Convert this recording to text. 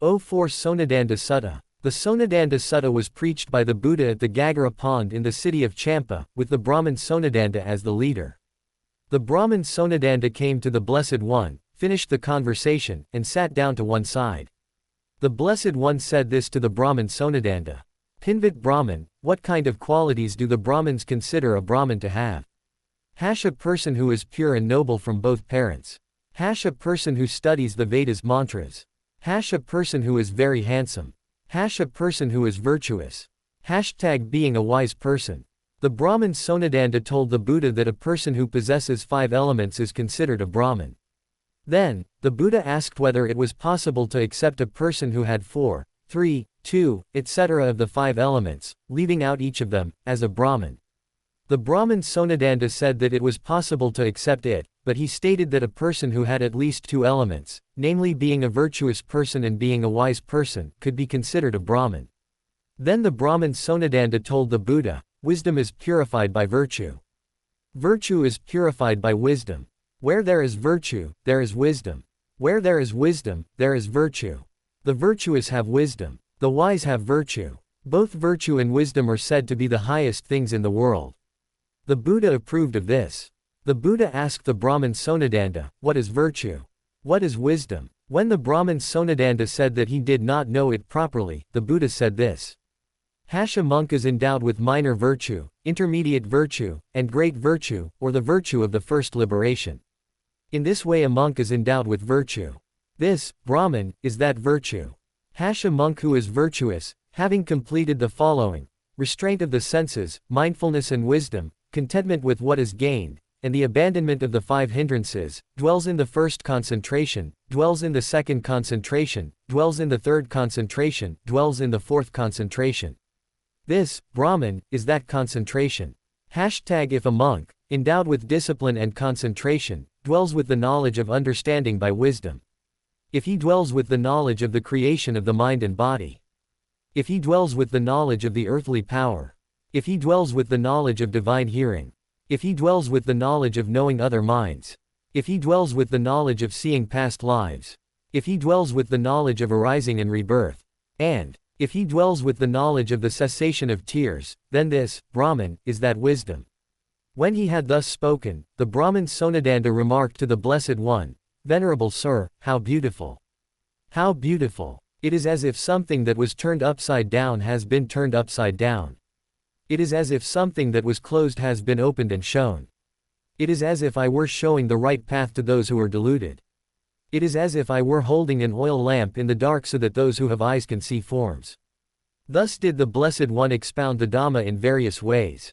04 Sonadanda Sutta. The Sonadanda Sutta was preached by the Buddha at the Gagara pond in the city of Champa, with the Brahmin Sonadanda as the leader. The Brahmin Sonadanda came to the Blessed One, finished the conversation, and sat down to one side. The Blessed One said this to the Brahmin Sonadanda. Pinvat Brahmin, what kind of qualities do the Brahmins consider a Brahmin to have? Hash a person who is pure and noble from both parents. Hash a person who studies the Vedas mantras. Hash a person who is very handsome. Hash a person who is virtuous. Hashtag being a wise person. The Brahmin Sonadanda told the Buddha that a person who possesses 5 elements is considered a Brahmin. Then, the Buddha asked whether it was possible to accept a person who had 4, 3, 2, etc. of the 5 elements, leaving out each of them, as a Brahmin. The Brahmin Sonadanda said that it was possible to accept it, but he stated that a person who had at least 2 elements, namely being a virtuous person and being a wise person, could be considered a Brahmin. Then the Brahmin Sonadanda told the Buddha, wisdom is purified by virtue. Virtue is purified by wisdom. Where there is virtue, there is wisdom. Where there is wisdom, there is virtue. The virtuous have wisdom. The wise have virtue. Both virtue and wisdom are said to be the highest things in the world. The Buddha approved of this. The Buddha asked the Brahmin Sonadanda, what is virtue? What is wisdom? When the Brahmin Sonadanda said that he did not know it properly, the Buddha said this. A monk is endowed with minor virtue, intermediate virtue, and great virtue, or the virtue of the first liberation. In this way a monk is endowed with virtue. This, Brahmin, is that virtue. A monk who is virtuous, having completed the following: restraint of the senses, mindfulness and wisdom, contentment with what is gained, and the abandonment of the 5 hindrances, dwells in the first concentration, dwells in the second concentration, dwells in the third concentration, dwells in the fourth concentration. This, Brahmin, is that concentration. If a monk, endowed with discipline and concentration, dwells with the knowledge of understanding by wisdom. If he dwells with the knowledge of the creation of the mind and body. If he dwells with the knowledge of the earthly power. If he dwells with the knowledge of divine hearing. If he dwells with the knowledge of knowing other minds. If he dwells with the knowledge of seeing past lives. If he dwells with the knowledge of arising and rebirth. And, if he dwells with the knowledge of the cessation of tears, then this, Brahmin, is that wisdom. When he had thus spoken, the Brahmin Sonadanda remarked to the Blessed One, Venerable Sir, how beautiful! How beautiful! It is as if something that was turned upside down has been turned upside down. It is as if something that was closed has been opened and shown. It is as if I were showing the right path to those who are deluded. It is as if I were holding an oil lamp in the dark so that those who have eyes can see forms. Thus did the Blessed One expound the Dhamma in various ways.